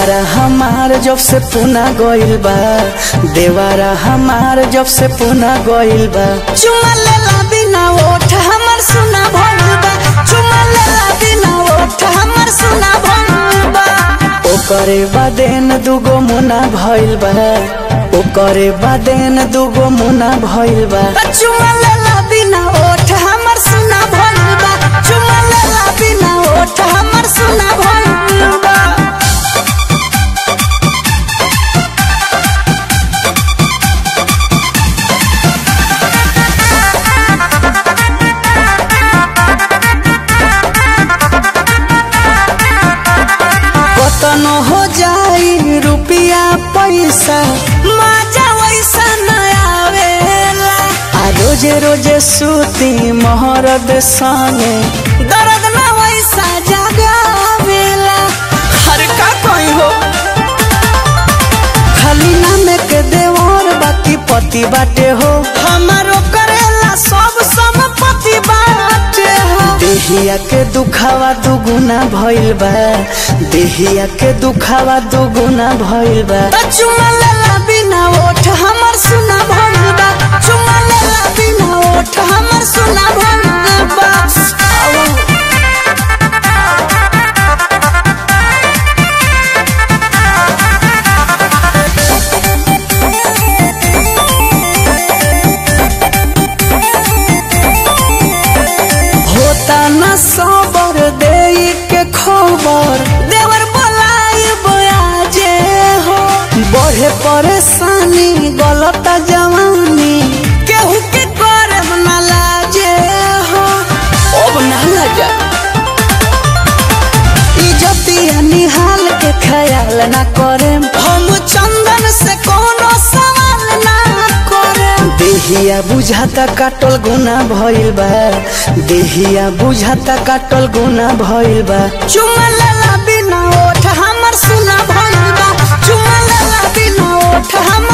देवारा हमार जब से पुना गइल बा, देवारा हमार जब से पुना गइल बा। चुमा लेला बिना ओठ हमर सुना भइल बा, चुमा लेला बिना ओठ हमर सुना भइल बा। ओकरे बादेन दुगो मुना भइल बा, ओकरे बादेन दुगो मुना भइल बा। चुमा लेला बिना ओठ हमर सुना भइल बा, चुमा लेला बिना ओठ हमर सुना भइल बा। कतनो हो जाई रुपिया पैसा, मजा वैसा न आवेला। रोजे रोजे सूती मोहरद संगे, दर्द न वैसा जगावेला। हर का कोई हो खाली नाम के देवर बाकी पति बाटे हो। हमारो करेला सब संपत्ति बाटे हो। देहिया के दुखावा दुगुना भइल बा, देहिया के दुखावा दुगुना भइल बा। चुमा लेला बिना ओठ हमर सुना भइल बा, चुमा लेला बिना ओठ हमर सुना भइल बा। होता न सबर देई के खबर, देवर बोलाई बयाजे हो। बढ़े परेशानी गलत जवानी, केहू के करब न लाजे हो। अब ना लजा इज्जतिया निहाल के ख्याल ना करे। हम चंदन से कोनो सवाल ना करे। देहिया बुझाता काटल गुना भइल बा, देहिया बुझाता काटल गुना भइल बा। चुमा लेला बिना ओठ हमर सुना भइल बा, चुमा लेला बिना ओठ हमर